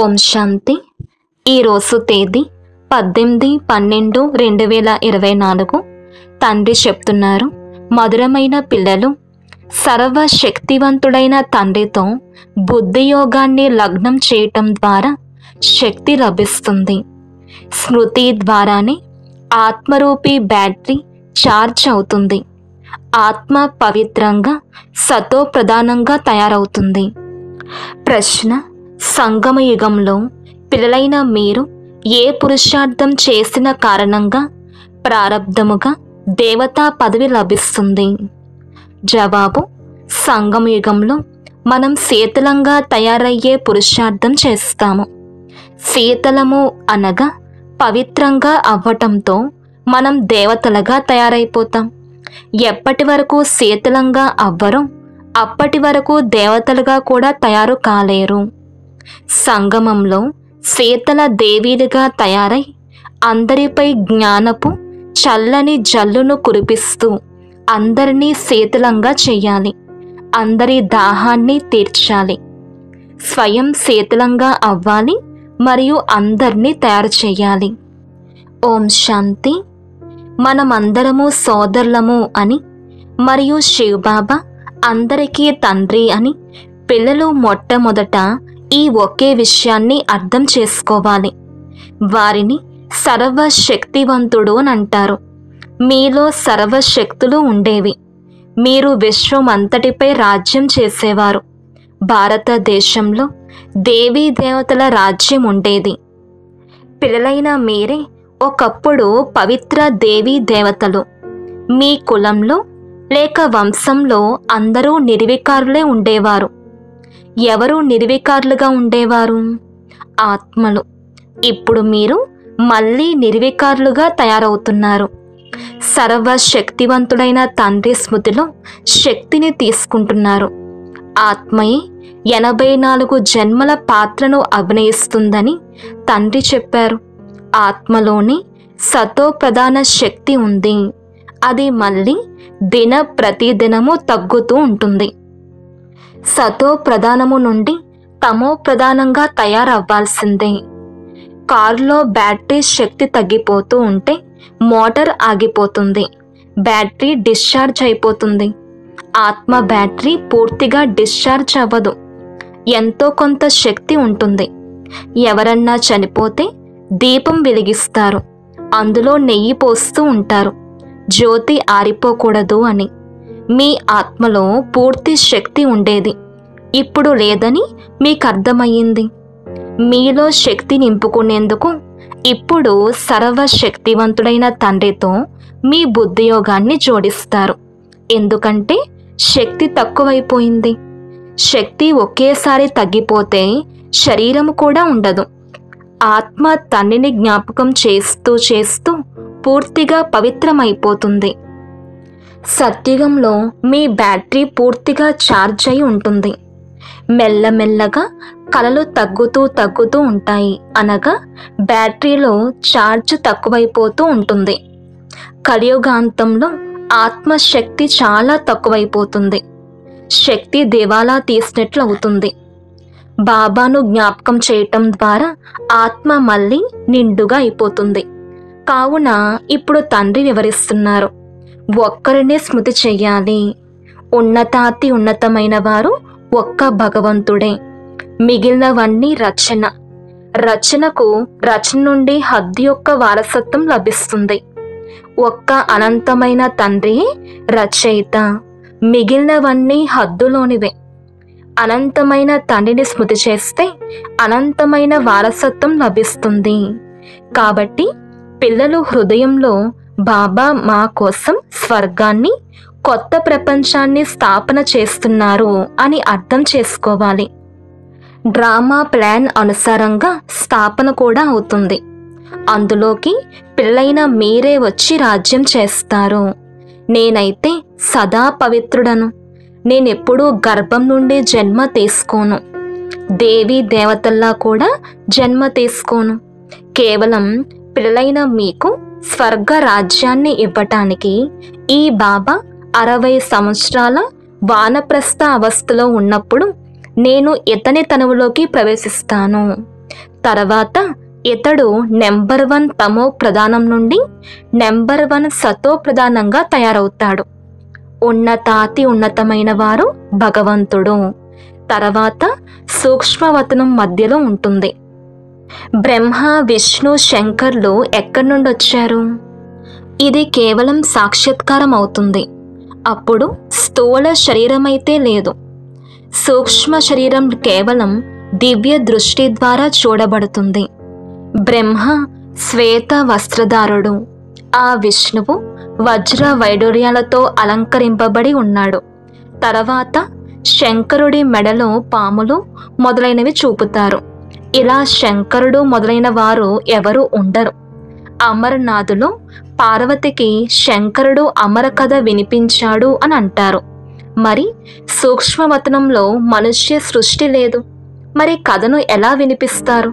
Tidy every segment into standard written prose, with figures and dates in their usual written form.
ఓం శాంతి. ఈరోజు తేదీ 18/12/2024. తండ్రి చెప్తున్నారు, మధురమైన పిల్లలు, సర్వశక్తివంతుడైన తండ్రితో బుద్ధియోగాన్ని లగ్నం చేయటం ద్వారా శక్తి లభిస్తుంది. స్మృతి ద్వారానే ఆత్మరూపీ బ్యాటరీ ఛార్జ్ అవుతుంది. ఆత్మ పవిత్రంగా సతో ప్రధానంగా తయారవుతుంది. ప్రశ్న: సంగమ యుగంలో పిల్లలైన మీరు ఏ పురుషార్థం చేసిన కారణంగా ప్రారబ్ధముగా దేవతా పదవి లభిస్తుంది? జవాబు: సంగమ యుగంలో మనం శీతలంగా తయారయ్యే పురుషార్థం చేస్తాము. శీతలము అనగా పవిత్రంగా అవ్వటంతో మనం దేవతలుగా తయారైపోతాం. ఎప్పటి వరకు శీతలంగా అవ్వరో అప్పటి వరకు దేవతలుగా కూడా తయారు కాలేరు. సంగమంలో శీతల దేవీలుగా తయారై అందరిపై జ్ఞానపు చల్లని జల్లును కురిపిస్తూ అందరినీ శీతలంగా చెయ్యాలి. అందరి దాహాన్ని తీర్చాలి. స్వయం శీతలంగా అవ్వాలి మరియు అందరినీ తయారు చేయాలి. ఓం శాంతి. మనమందరము సోదరులము అని మరియు శివబాబా అందరికీ తండ్రి అని పిల్లలు మొట్టమొదట ఈ ఒకే విషయాన్ని అర్థం చేసుకోవాలి. వారిని సర్వశక్తివంతుడు అని అంటారు. మీలో సర్వశక్తులు ఉండేవి. మీరు విశ్వమంతటిపై రాజ్యం చేసేవారు. భారతదేశంలో దేవీ దేవతల రాజ్యం ఉండేది. పిల్లలైన మీరే ఒకప్పుడు పవిత్ర దేవీ దేవతలు. మీ కులంలో లేక వంశంలో అందరూ నిర్వికారులే ఉండేవారు. ఎవరు నిర్వికారులుగా ఉండేవారు? ఆత్మలు. ఇప్పుడు మీరు మళ్ళీ నిర్వికారులుగా తయారవుతున్నారు. సర్వశక్తివంతుడైన తండ్రి స్మృతిలో శక్తిని తీసుకుంటున్నారు. ఆత్మయే 84 జన్మల పాత్రను అభినయిస్తుందని తండ్రి చెప్పారు. ఆత్మలోని సతో ప్రధాన శక్తి ఉంది. అది మళ్ళీ ప్రతిదినము తగ్గుతూ ఉంటుంది. సతో ప్రధానము నుండి తమో ప్రధానంగా తయారవ్వాల్సిందే. కారులో బ్యాటరీ శక్తి తగ్గిపోతూ ఉంటే మోటార్ ఆగిపోతుంది. బ్యాటరీ డిశ్చార్జ్ అయిపోతుంది. ఆత్మ బ్యాటరీ పూర్తిగా డిశ్చార్జ్ అవ్వదు. ఎంతో కొంత శక్తి ఉంటుంది. ఎవరన్నా చనిపోతే దీపం వెలిగిస్తారు. అందులో నెయ్యి పోస్తూ ఉంటారు, జ్యోతి ఆరిపోకూడదు అని. మీ ఆత్మలో పూర్తి శక్తి ఉండేది. ఇప్పుడు లేదని మీకు అర్థమయ్యింది. మీలో శక్తి నింపుకునేందుకు ఇప్పుడు సర్వశక్తివంతుడైన తండ్రితో మీ బుద్ధియోగాన్ని జోడిస్తారు. ఎందుకంటే శక్తి తక్కువైపోయింది. శక్తి ఒకేసారి తగ్గిపోతే శరీరం కూడా ఉండదు. ఆత్మ తన్నిని జ్ఞాపకం చేస్తూ చేస్తూ పూర్తిగా పవిత్రమైపోతుంది. సత్యుగంలో మీ బ్యాటరీ పూర్తిగా ఛార్జ్ అయి ఉంటుంది. మెల్లమెల్లగా కలలు తగ్గుతూ తగ్గుతూ ఉంటాయి. అనగా బ్యాటరీలో ఛార్జ్ తక్కువైపోతూ ఉంటుంది. కలియుగాంతంలో ఆత్మశక్తి చాలా తక్కువైపోతుంది. శక్తి దివాలా తీసినట్లు అవుతుంది. బాబాను జ్ఞాపకం చేయటం ద్వారా ఆత్మ మళ్ళీ నిండుగా అయిపోతుంది. కావున ఇప్పుడు తండ్రి వివరిస్తున్నారు, ఒక్కరినే స్మృతి చెయ్యాలి. ఉన్నతాతి ఉన్నతమైన వారు ఒక్క భగవంతుడే. మిగిలినవన్నీ రచన. రచనకు రచన నుండి హద్దు యొక్క వారసత్వం లభిస్తుంది. ఒక్క అనంతమైన తండ్రియే రచయిత. మిగిలినవన్నీ హద్దులోనివే. అనంతమైన తండ్రిని స్మృతి చేస్తే అనంతమైన వారసత్వం లభిస్తుంది. కాబట్టి పిల్లలు హృదయంలో బాబా మా కోసం స్వర్గాన్ని, కొత్త ప్రపంచాన్ని స్థాపన చేస్తున్నారు అని అర్థం చేసుకోవాలి. డ్రామా ప్లాన్ అనుసారంగా స్థాపన కూడా అవుతుంది. అందులోకి పిల్లలైన మీరే వచ్చి రాజ్యం చేస్తారు. నేనైతే సదా పవిత్రుడను. నేనెప్పుడూ గర్భం నుండి జన్మ తీసుకోను. దేవీ దేవతల్లా కూడా జన్మ తీసుకోను. కేవలం పిల్లలైన మీకు స్వర్గ రాజ్యాన్ని ఇవ్వటానికి ఈ బాబా 60 సంవత్సరాల వానప్రస్థ అవస్థలో ఉన్నప్పుడు నేను ఇతని తనువులోకి ప్రవేశిస్తాను. తర్వాత ఇతడు నెంబర్ 1 తమో ప్రధానం నుండి నెంబర్ 1 సతో ప్రధానంగా తయారవుతాడు. ఉన్నతాతి ఉన్నతమైన వారు భగవంతుడు. తర్వాత సూక్ష్మవతనం మధ్యలో ఉంటుంది. బ్రహ్మ, విష్ణు, శంకర్లు ఎక్కడి నుండి వచ్చారు? ఇది కేవలం సాక్షాత్కారం అవుతుంది. అప్పుడు స్థూల శరీరమైతే లేదు. సూక్ష్మ శరీరం కేవలం దివ్య దృష్టి ద్వారా చూడబడుతుంది. బ్రహ్మ శ్వేత వస్త్రధారుడు. ఆ విష్ణువు వజ్ర వైడూర్యాలతో అలంకరింపబడి ఉన్నాడు. తర్వాత శంకరుడి మెడలో పాములు మొదలైనవి చూపుతారు. ఇలా శంకరుడు మొదలైన వారు ఎవరు ఉండరు. అమరనాథులో పార్వతికి శంకరుడు అమర కథ వినిపించాడు అని అంటారు. మరి సూక్ష్మవతనంలో మనుష్య సృష్టి లేదు. మరి కథను ఎలా వినిపిస్తారు?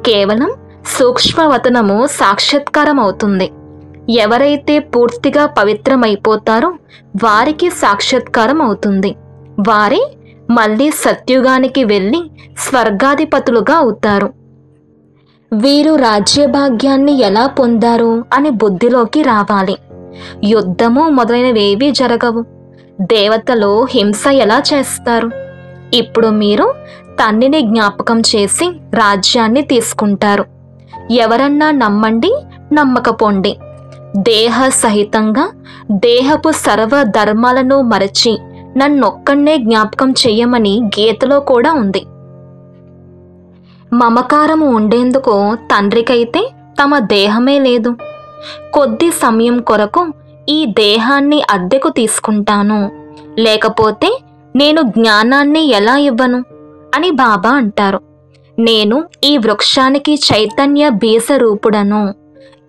కేవలం సూక్ష్మవతనము సాక్షాత్కారం అవుతుంది. ఎవరైతే పూర్తిగా పవిత్రమైపోతారో వారికి సాక్షాత్కారం అవుతుంది. వారే మళ్ళీ సత్యుగానికి వెళ్ళి స్వర్గాధిపతులుగా అవుతారు. వీరు రాజ్యభాగ్యాన్ని ఎలా పొందారు అని బుద్ధిలోకి రావాలి. యుద్ధము మొదలైనవేవీ జరగవు. దేవతలు హింస ఎలా చేస్తారు? ఇప్పుడు మీరు తండ్రిని జ్ఞాపకం చేసి రాజ్యాన్ని తీసుకుంటారు. ఎవరన్నా నమ్మండి, నమ్మకపోండి. దేహ సహితంగా దేహపు సర్వ ధర్మాలను మరచి నన్నొక్కడే జ్ఞాపకం చెయ్యమని గీతలో కూడా ఉంది. మమకారము ఉండేందుకు తండ్రికైతే తమ దేహమే లేదు. కొద్ది సమయం కొరకు ఈ దేహాన్ని అద్దెకు తీసుకుంటాను, లేకపోతే నేను జ్ఞానాన్ని ఎలా ఇవ్వను అని బాబా అంటారు. నేను ఈ వృక్షానికి చైతన్య బీజ రూపుడను.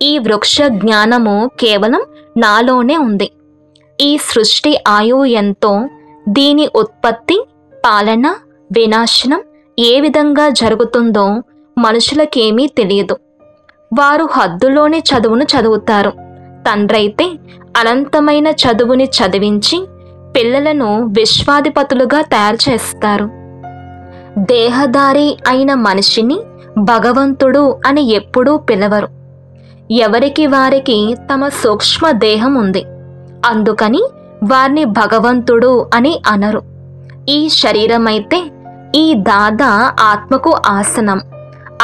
ఈ వృక్ష జ్ఞానము కేవలం నాలోనే ఉంది. ఈ సృష్టి ఆయువు ఎంతో, దీని ఉత్పత్తి, పాలన, వినాశనం ఏ విధంగా జరుగుతుందో మనుషులకేమీ తెలియదు. వారు హద్దులోని చదువును చదువుతారు. తండ్రైతే అనంతమైన చదువుని చదివించి పిల్లలను విశ్వాధిపతులుగా తయారు చేస్తారు. దేహధారి అయిన మనిషిని భగవంతుడు అని ఎప్పుడూ పిలవరు. ఎవరికి వారికి తమ సూక్ష్మ దేహం ఉంది. అందుకని వారిని భగవంతుడు అని అనరు. ఈ శరీరమైతే ఈ దాదా ఆత్మకు ఆసనం.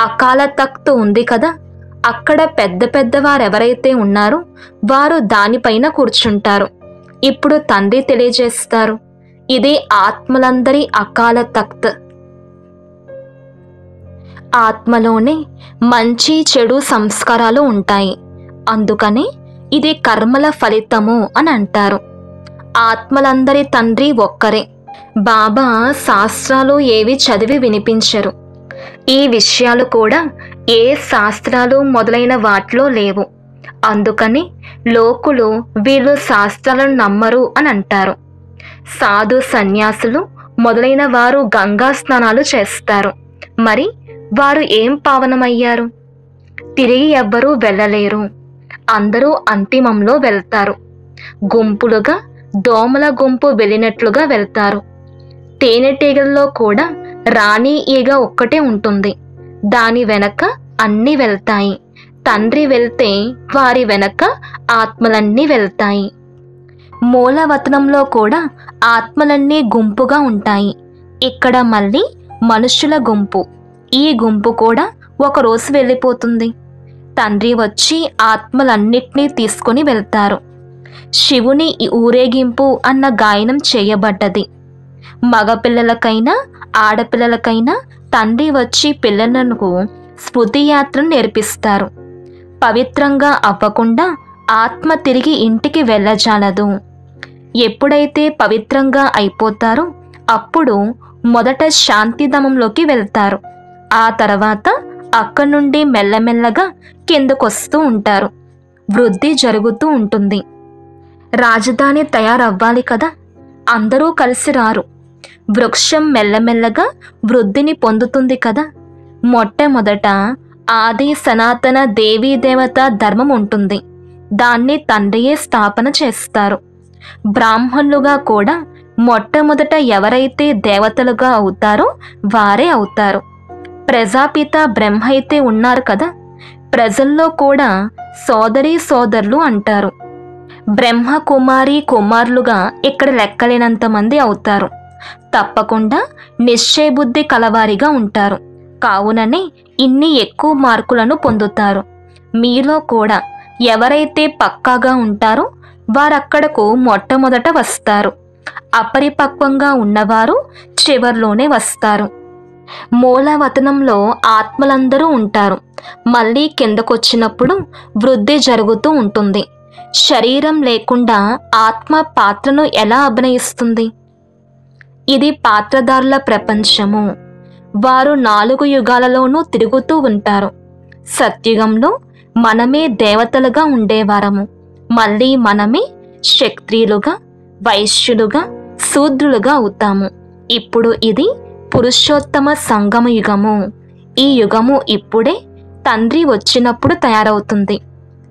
అకాల తఖ్త్ ఉంది కదా, అక్కడ పెద్ద పెద్దవారెవరైతే ఉన్నారో వారు దానిపైన కూర్చుంటారు. ఇప్పుడు తండ్రి తెలియజేస్తారు, ఇదే ఆత్మలందరి అకాల తఖ్త్. ఆత్మలోనే మంచి చెడు సంస్కారాలు ఉంటాయి. అందుకనే ఇది కర్మల ఫలితము అని అంటారు. ఆత్మలందరి తండ్రి ఒక్కరే. బాబా శాస్త్రాలు ఏవి చదివి వినిపించరు. ఈ విషయాలు కూడా ఏ శాస్త్రాలు మొదలైన వాటిలో లేవు. అందుకని లోకులు వీళ్ళు శాస్త్రాలను నమ్మరు అని అంటారు. సాధు సన్యాసులు మొదలైన వారు గంగా స్నానాలు చేస్తారు. మరి వారు ఏం పావనమయ్యారు? తిరిగి ఎవ్వరూ వెళ్ళలేరు. అందరూ అంతిమంలో వెళ్తారు. గుంపులుగా దోమల గుంపు వెళ్ళినట్లుగా వెళ్తారు. తేనెటీగల్లో కూడా రాణి ఈగ ఒక్కటే ఉంటుంది. దాని వెనక అన్నీ వెళ్తాయి. తండ్రి వెళ్తే వారి వెనక ఆత్మలన్నీ వెళ్తాయి. మూలవతనంలో కూడా ఆత్మలన్నీ గుంపుగా ఉంటాయి. ఇక్కడ మళ్ళీ మనుషుల గుంపు. ఈ గుంపు కూడా ఒకరోజు వెళ్ళిపోతుంది. తండ్రి వచ్చి ఆత్మలన్నిటినీ తీసుకొని వెళ్తారు. శివుని ఊరేగింపు అన్న గాయనం చేయబడ్డది. మగపిల్లలకైనా ఆడపిల్లలకైనా తండ్రి వచ్చి పిల్లలకు స్మృతి యాత్రను నేర్పిస్తారు. పవిత్రంగా అవ్వకుండా ఆత్మ తిరిగి ఇంటికి వెళ్ళజాలదు. ఎప్పుడైతే పవిత్రంగా అయిపోతారో అప్పుడు మొదట శాంతిధామంలోకి వెళ్తారు. ఆ తర్వాత అక్కడి నుండి మెల్లమెల్లగా కిందకొస్తూ ఉంటారు. వృద్ధి జరుగుతూ ఉంటుంది. రాజధాని తయారవ్వాలి కదా, అందరూ కలిసి రారు. వృక్షం మెల్లమెల్లగా వృద్ధిని పొందుతుంది కదా. మొట్టమొదట ఆది సనాతన దేవీ దేవత ధర్మం ఉంటుంది. దాన్ని తండ్రియే స్థాపన చేస్తారు. బ్రాహ్మణులుగా కూడా మొట్టమొదట ఎవరైతే దేవతలుగా అవుతారో వారే అవుతారు. ప్రజాపిత బ్రహ్మ అయితే ఉన్నారు కదా, ప్రజల్లో కూడా సోదరీ సోదరులు అంటారు. బ్రహ్మ కుమారి కుమారులుగా ఇక్కడ లెక్కలేనంత మంది అవుతారు. తప్పకుండా నిశ్చయబుద్ధి కలవారిగా ఉంటారు. కావుననే ఇన్ని ఎక్కువ మార్కులను పొందుతారు. మీలో కూడా ఎవరైతే పక్కాగా ఉంటారో వారక్కడకు మొట్టమొదట వస్తారు. అపరిపక్వంగా ఉన్నవారు చివర్లోనే వస్తారు. మూలవతనంలో ఆత్మలందరూ ఉంటారు. మళ్ళీ కిందకొచ్చినప్పుడు వృద్ధి జరుగుతూ ఉంటుంది. శరీరం లేకుండా ఆత్మ పాత్రను ఎలా అభినయిస్తుంది? ఇది పాత్రధారుల ప్రపంచము. వారు 4 యుగాలలోనూ తిరుగుతూ ఉంటారు. సత్యుగంలో మనమే దేవతలుగా ఉండేవారము. మళ్ళీ మనమే క్షత్రియులుగా, వైశ్యులుగా, శూద్రులుగా అవుతాము. ఇప్పుడు ఇది పురుషోత్తమ సంగమ యుగము. ఈ యుగము ఇప్పుడే తండ్రి వచ్చినప్పుడు తయారవుతుంది.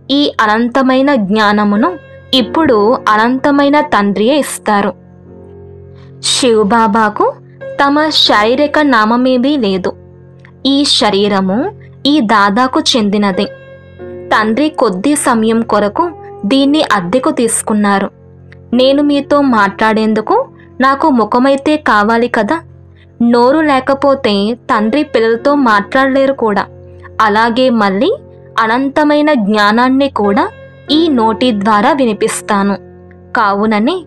ఈ అనంతమైన జ్ఞానమును ఇప్పుడు అనంతమైన తండ్రియే ఇస్తారు. శివబాబాకు తమ శారీరక నామమేమీ లేదు. ఈ శరీరము ఈ దాదాకు చెందినదే. తండ్రి కొద్ది సమయం కొరకు దీన్ని అద్దెకు తీసుకున్నారు. నేను మీతో మాట్లాడేందుకు నాకు ముఖమైతే కావాలి కదా. నోరు లేకపోతే తండ్రి పిల్లలతో మాట్లాడలేరు కూడా. అలాగే మళ్ళీ అనంతమైన జ్ఞానాన్ని కూడా ఈ నోటి ద్వారా వినిపిస్తాను. కావుననే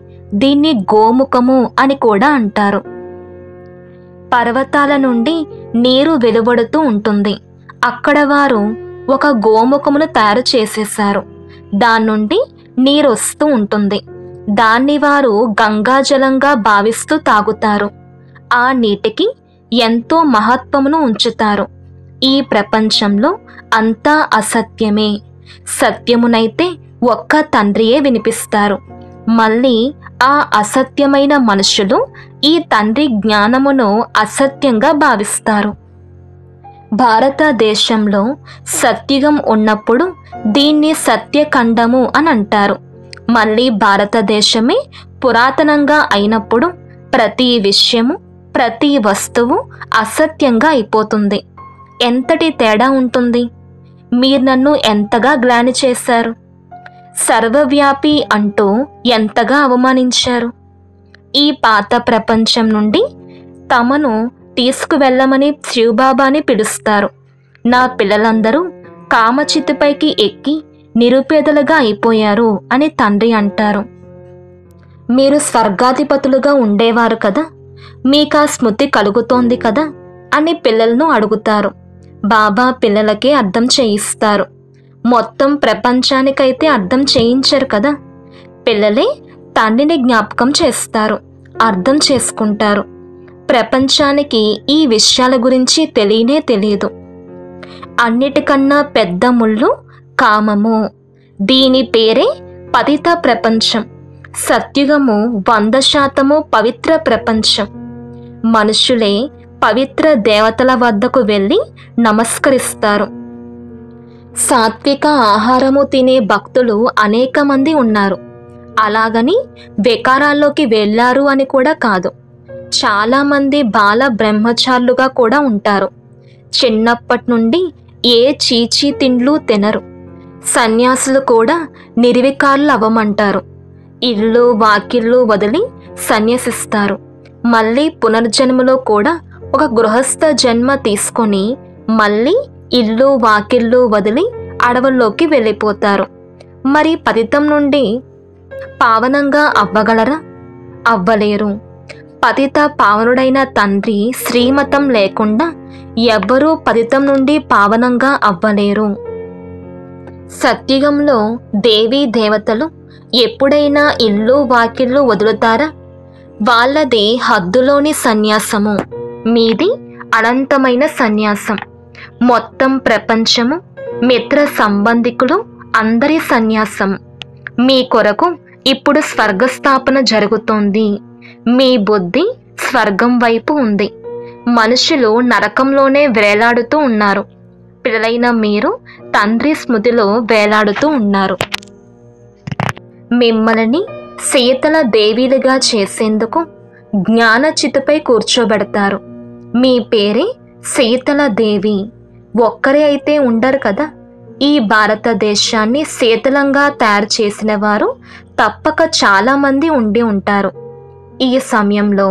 దీన్ని గోముఖము అని కూడా అంటారు. పర్వతాల నుండి నీరు వెలువడుతూ ఉంటుంది. అక్కడ వారు ఒక గోముఖమును తయారు చేసేశారు. దాని నుండి నీరు వస్తూ ఉంటుంది. దాన్ని వారు గంగాజలంగా భావిస్తూ తాగుతారు. ఆ నీటికి ఎంతో మహత్వమును ఉంచుతారు. ఈ ప్రపంచంలో అంతా అసత్యమే. సత్యమునైతే ఒక్క తండ్రియే వినిపిస్తారు. మళ్ళీ ఆ అసత్యమైన మనుషులు ఈ తండ్రి జ్ఞానమును అసత్యంగా భావిస్తారు. భారతదేశంలో సత్యుగం ఉన్నప్పుడు దీన్ని సత్యఖండము అని అంటారు. మళ్ళీ భారతదేశమే పురాతనంగా అయినప్పుడు ప్రతి విషయము, ప్రతి వస్తువు అసత్యంగా అయిపోతుంది. ఎంతటి తేడా ఉంటుంది? మీరు నన్ను ఎంతగా గ్లాని చేశారు. సర్వవ్యాపి అంటూ ఎంతగా అవమానించారు. ఈ పాత ప్రపంచం నుండి తమను తీసుకువెళ్ళమని శివబాబాని పిలుస్తారు. నా పిల్లలందరూ కామచితిపైకి ఎక్కి నిరుపేదలుగా అయిపోయారు అని తండ్రి అంటారు. మీరు స్వర్గాధిపతులుగా ఉండేవారు కదా, మీకు ఆ స్మృతి కలుగుతోంది కదా అని పిల్లలను అడుగుతారు. బాబా పిల్లలకే అర్థం చేయిస్తారు. మొత్తం ప్రపంచానికైతే అర్థం చేయించరు కదా. పిల్లలే తండ్రిని జ్ఞాపకం చేస్తారు, అర్థం చేసుకుంటారు. ప్రపంచానికి ఈ విషయాల గురించి తెలియనే తెలియదు. అన్నిటికన్నా పెద్ద ముళ్ళు కామము. దీని పేరే పతిత ప్రపంచం. సత్యుగము 100% పవిత్ర ప్రపంచం. మనుషులే పవిత్ర దేవతల వద్దకు వెళ్ళి నమస్కరిస్తారు. సాత్విక ఆహారము తినే భక్తులు అనేక మంది ఉన్నారు. అలాగని వికారాల్లోకి వెళ్ళారు అని కూడా కాదు. చాలామంది బాల బ్రహ్మచారులుగా కూడా ఉంటారు. చిన్నప్పటి నుండి ఏ చీచీ తిండ్లు తినరు. సన్యాసులు కూడా నిర్వికారులు అవ్వమంటారు. ఇల్లు వాకిళ్ళు వదిలి సన్యసిస్తారు. మళ్ళీ పునర్జన్మలో కూడా ఒక గృహస్థ జన్మ తీసుకొని మళ్ళీ ఇల్లు వాకిళ్ళు వదిలి అడవుల్లోకి వెళ్ళిపోతారు. మరి పతితం నుండి పావనంగా అవ్వగలరా? అవ్వలేరు. పతిత పావనుడైన తండ్రి శ్రీమతం లేకుండా ఎవ్వరూ పతితం నుండి పావనంగా అవ్వలేరు. సత్యుగంలో దేవీ దేవతలు ఎప్పుడైనా ఇల్లు వాకిళ్ళు వదులుతారా? వాళ్ళది హద్దులోని సన్యాసము, మీది అనంతమైన సన్యాసం. మొత్తం ప్రపంచము, మిత్ర సంబంధికులు అందరి సన్యాసం. మీ కొరకు ఇప్పుడు స్వర్గస్థాపన జరుగుతోంది. మీ బుద్ధి స్వర్గం వైపు ఉంది. మనుషులు నరకంలోనే వేలాడుతూ ఉన్నారు. పిల్లలైన మీరు తండ్రి స్మృతిలో వేలాడుతూ ఉన్నారు. మిమ్మల్ని శీతల దేవీలుగా చేసేందుకు జ్ఞాన చితుపై కూర్చోబెడతారు. మీ పేరే శీతల దేవి ఒక్కరే అయితే ఉండరు కదా. ఈ భారతదేశాన్ని శీతలంగా తయారు చేసిన వారు తప్పక చాలామంది ఉండి ఉంటారు. ఈ సమయంలో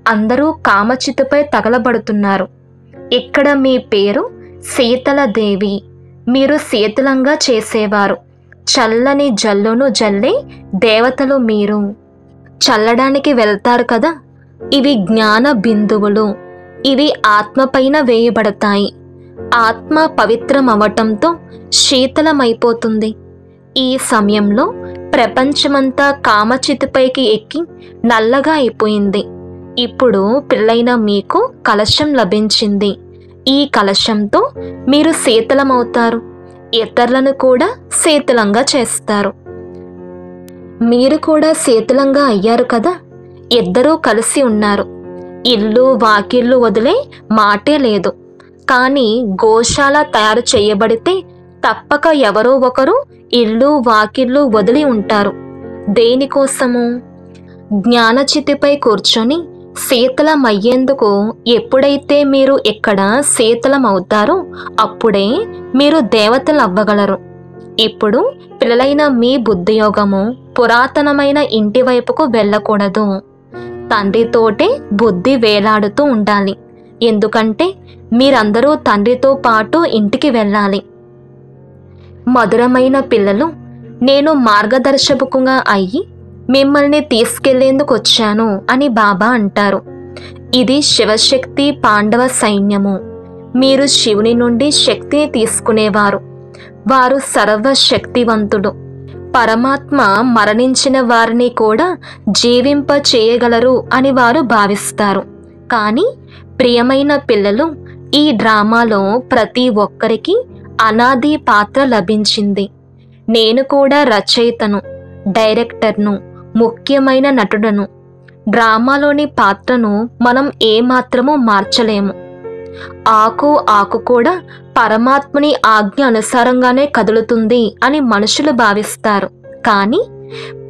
అందరూ కామచితుపై తగలబడుతున్నారు. ఇక్కడ మీ పేరు శీతల దేవి. మీరు శీతలంగా చేసేవారు. చల్లని జల్లును జల్లే దేవతలు మీరు. చల్లడానికి వెళ్తారు కదా. ఇవి జ్ఞాన బిందువులు. ఇవి ఆత్మపైన వేయబడతాయి. ఆత్మ పవిత్రమవటంతో శీతలమైపోతుంది. ఈ సమయంలో ప్రపంచమంతా కామచితిపైకి ఎక్కి నల్లగా అయిపోయింది. ఇప్పుడు పిల్లైన మీకు కలశం లభించింది. ఈ కలశంతో మీరు శీతలమవుతారు. ఇతరులను కూడా శీతలంగా చేస్తారు. మీరు కూడా శీతలంగా అయ్యారు కదా. ఇద్దరూ కలిసి ఉన్నారు. ఇల్లు వాకిళ్ళు వదిలే మాటే లేదు. కానీ గోశాల తయారు చేయబడితే తప్పక ఎవరో ఒకరు ఇల్లు వాకిళ్ళు వదిలి ఉంటారు. దేనికోసము? జ్ఞానచితిపై కూర్చొని శీతలమయ్యేందుకు. ఎప్పుడైతే మీరు ఇక్కడ శీతలమవుతారో అప్పుడే మీరు దేవతలు అవ్వగలరు. ఇప్పుడు పిల్లలైన మీ బుద్ధియోగము పురాతనమైన ఇంటి వైపుకు వెళ్ళకూడదు. తండ్రితోటే బుద్ధి వేలాడుతూ ఉండాలి. ఎందుకంటే మీరందరూ తండ్రితో పాటు ఇంటికి వెళ్ళాలి. మధురమైన పిల్లలు, నేను మార్గదర్శకుగా అయ్యి మిమ్మల్ని తీసుకెళ్లేందుకు వచ్చాను అని బాబా అంటారు. ఇది శివశక్తి పాండవ సైన్యము. మీరు శివుని నుండి శక్తిని తీసుకునేవారు. వారు సర్వశక్తివంతుడు. పరమాత్మ మరణించిన వారిని కూడా జీవింప చేయగలరు అని వారు భావిస్తారు. కానీ ప్రియమైన పిల్లలు, ఈ డ్రామాలో ప్రతి ఒక్కరికి అనాది పాత్ర లభించింది. నేను కూడా రచయితను, డైరెక్టర్ను, ముఖ్యమైన నటుడను. డ్రామాలోని పాత్రను మనం ఏమాత్రమూ మార్చలేము. ఆకు కూడా పరమాత్మని ఆజ్ఞ అనుసారంగానే కదులుతుంది అని మనుషులు భావిస్తారు. కానీ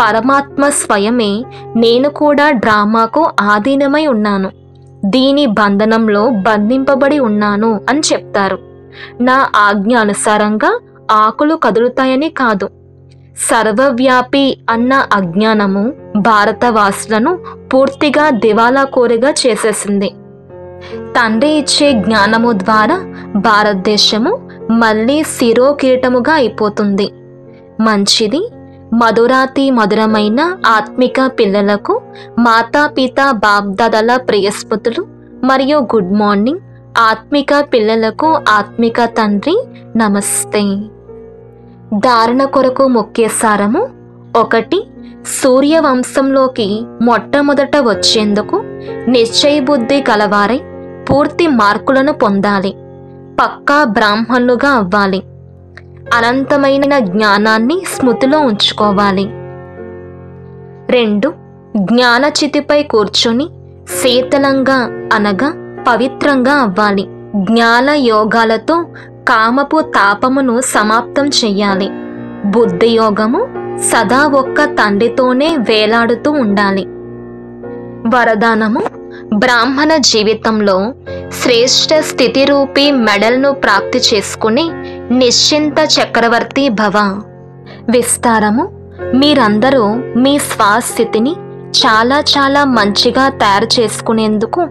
పరమాత్మ స్వయమే నేను కూడా డ్రామాకు ఆధీనమై ఉన్నాను, దీని బంధనంలో బంధింపబడి ఉన్నాను అని చెప్తారు. నా ఆజ్ఞ అనుసారంగా ఆకులు కదులుతాయని కాదు. సర్వవ్యాపి అన్న అజ్ఞానము భారతవాసులను పూర్తిగా దివాలా కోరిగా చేసేసింది. తండ్రి ఇచ్చే జ్ఞానము ద్వారా భారతదేశము మళ్ళీ శిరోకిరీటముగా అయిపోతుంది. మంచిది. మధురాతి మధురమైన ఆత్మిక పిల్లలకు మాతాపిత బాప్దాదాల ప్రియస్మృతులు మరియు గుడ్ మార్నింగ్. ఆత్మిక పిల్లలకు ఆత్మిక తండ్రి నమస్తే. ధారణ కొరకు ముఖ్య సారము. 1. సూర్యవంశంలోకి మొట్టమొదట వచ్చేందుకు నిశ్చయ బుద్ధి కలవారై పూర్తి మార్కులను పొందాలి. పక్కా బ్రాహ్మణులుగా అవ్వాలి. అనంతమైన జ్ఞానాన్ని స్మృతిలో ఉంచుకోవాలి. 2. జ్ఞానచితిపై కూర్చొని శీతలంగా అనగా పవిత్రంగా అవ్వాలి. జ్ఞాన యోగాలతో కామపు తాపమును సమాప్తం చెయ్యాలి. బుద్ధి యోగము సదా ఒక్క తండ్రితోనే వేలాడుతూ ఉండాలి. వరదానము. బ్రాహ్మణ జీవితంలో శ్రేష్ఠ స్థితి రూపీ మెడల్ను ప్రాప్తి చేసుకుని నిశ్చింత చక్రవర్తి భవ. విస్తారము. మీరందరూ మీ స్వస్థితిని చాలా చాలా మంచిగా తయారు చేసుకునేందుకు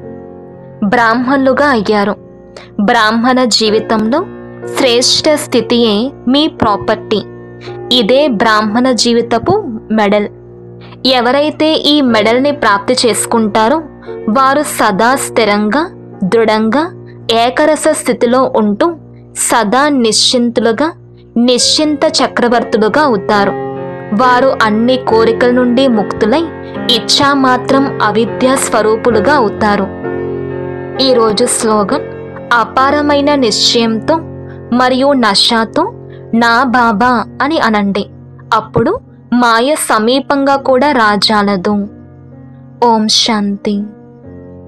బ్రాహ్మణులుగా అయ్యారు. బ్రాహ్మణ జీవితంలో శ్రేష్ఠ స్థితియే మీ ప్రాపర్టీ. ఇదే బ్రాహ్మణ జీవితపు మెడల్. ఎవరైతే ఈ మెడల్ని ప్రాప్తి చేసుకుంటారో వారు సదా స్థిరంగా దృఢంగా ఏకరస స్థితిలో ఉంటూ సదా నిశ్చింతులుగా నిశ్చింత చక్రవర్తులుగా అవుతారు. వారు అన్ని కోరికల నుండి ముక్తులై ఇచ్ఛామాత్రం అవిద్యా స్వరూపులుగా అవుతారు. ఈరోజు స్లోగన్. అపారమైన నిశ్చయంతో మరియు నషాతో నా బాబా అని అనండి. అప్పుడు మాయ సమీపంగా కూడా రాజాలదు. ఓం శాంతి.